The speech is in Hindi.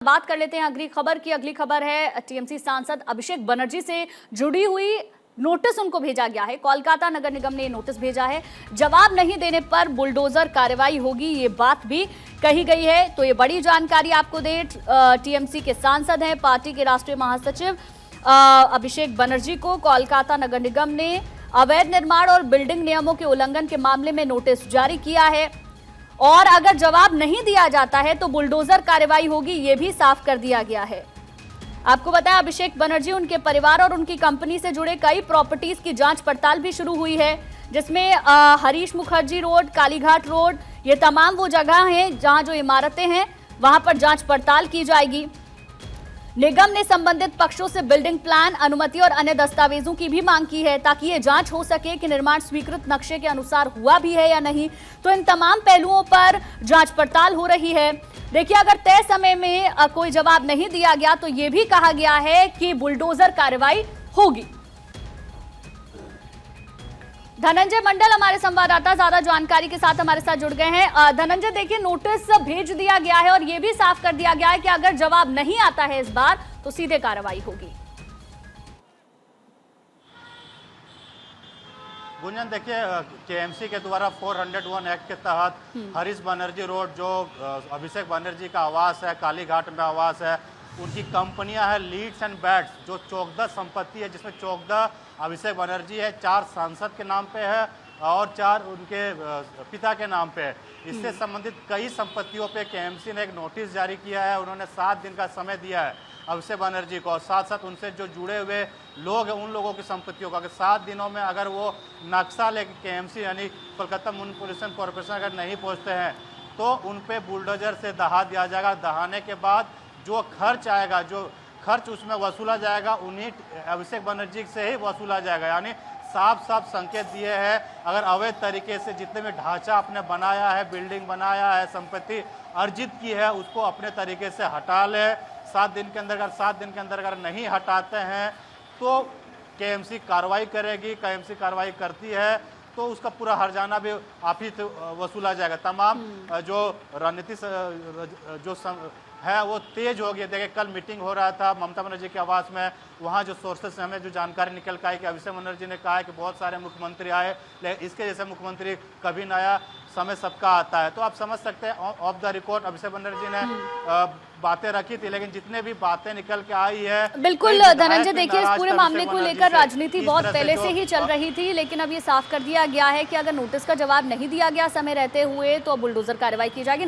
बात कर लेते हैं अगली खबर की। अगली खबर है टीएमसी सांसद अभिषेक बनर्जी से जुड़ी हुई। नोटिस उनको भेजा गया है। कोलकाता नगर निगम ने नोटिस भेजा है। जवाब नहीं देने पर बुलडोजर कार्रवाई होगी, ये बात भी कही गई है। तो ये बड़ी जानकारी आपको दे, टीएमसी के सांसद हैं, पार्टी के राष्ट्रीय महासचिव अभिषेक बनर्जी को कोलकाता नगर निगम ने अवैध निर्माण और बिल्डिंग नियमों के उल्लंघन के मामले में नोटिस जारी किया है और अगर जवाब नहीं दिया जाता है तो बुलडोजर कार्रवाई होगी, ये भी साफ कर दिया गया है। आपको बताया, अभिषेक बनर्जी, उनके परिवार और उनकी कंपनी से जुड़े कई प्रॉपर्टीज की जांच पड़ताल भी शुरू हुई है, जिसमें हरीश मुखर्जी रोड, कालीघाट रोड, ये तमाम वो जगह हैं जहां जो इमारतें हैं वहां पर जांच पड़ताल की जाएगी। निगम ने संबंधित पक्षों से बिल्डिंग प्लान, अनुमति और अन्य दस्तावेजों की भी मांग की है ताकि ये जांच हो सके कि निर्माण स्वीकृत नक्शे के अनुसार हुआ भी है या नहीं। तो इन तमाम पहलुओं पर जांच पड़ताल हो रही है। देखिए, अगर तय समय में कोई जवाब नहीं दिया गया तो ये भी कहा गया है कि बुलडोजर कार्रवाई होगी। धनंजय मंडल हमारे संवाददाता ज्यादा जानकारी के साथ हमारे साथ जुड़ गए हैं। धनंजय, देखिए, नोटिस भेज दिया गया है और ये भी साफ कर दिया गया है कि अगर जवाब नहीं आता है इस बार तो सीधे कार्रवाई होगी। गुंजन, देखिए, केएमसी के द्वारा 401 एक्ट के तहत हरीश बनर्जी रोड, जो अभिषेक बनर्जी का आवास है, कालीघाट में आवास है, उनकी कंपनियां हैं लीड्स एंड बैट्स, जो चौकदा संपत्ति है, जिसमें चौकदा अभिषेक बनर्जी है, 4 सांसद के नाम पे है और 4 उनके पिता के नाम पे है। इससे संबंधित कई संपत्तियों पे केएमसी ने एक नोटिस जारी किया है। उन्होंने 7 दिन का समय दिया है अभिषेक बनर्जी को, और साथ साथ उनसे जो जुड़े हुए लोग हैं उन लोगों की संपत्तियों का, अगर 7 दिनों में अगर वो नक्शा लेकर केएमसी यानी कोलकाता म्युनिसिपल कॉरपोरेशन अगर नहीं पहुँचते हैं तो उन पर बुलडोजर से दहा दिया जाएगा। दहाने के बाद जो खर्च आएगा, जो खर्च उसमें वसूला जाएगा, उन्हीं अभिषेक बनर्जी से ही वसूला जाएगा। यानी साफ साफ संकेत दिए हैं, अगर अवैध तरीके से जितने भी ढांचा आपने बनाया है, बिल्डिंग बनाया है, संपत्ति अर्जित की है, उसको अपने तरीके से हटा ले। 7 दिन के अंदर अगर नहीं हटाते हैं तो केएमसी कार्रवाई करेगी। केएमसी कार्रवाई करती है तो उसका पूरा हर्जाना भी आप ही वसूला जाएगा। तमाम जो रणनीति जो है वो तेज हो गई। देखिए, कल मीटिंग हो रहा था ममता बनर्जी के आवास में, वहाँ जो सोर्सेस से हमें जो जानकारी निकल के आई कि अभिषेक बनर्जी ने कहा है कि बहुत सारे मुख्यमंत्री आए, लेकिन इसके जैसे मुख्यमंत्री कभी न आया, समय सबका आता है। तो आप समझ सकते हैं, of the record Abhishek Banerjee ने बातें रखी थी, लेकिन जितने भी बातें निकल के आई है, बिल्कुल धनंजय, देखिए, इस पूरे मामले को लेकर राजनीति बहुत पहले से ही चल रही थी, लेकिन अब ये साफ कर दिया गया है कि अगर नोटिस का जवाब नहीं दिया गया समय रहते हुए तो बुलडोजर कार्रवाई की जाएगी।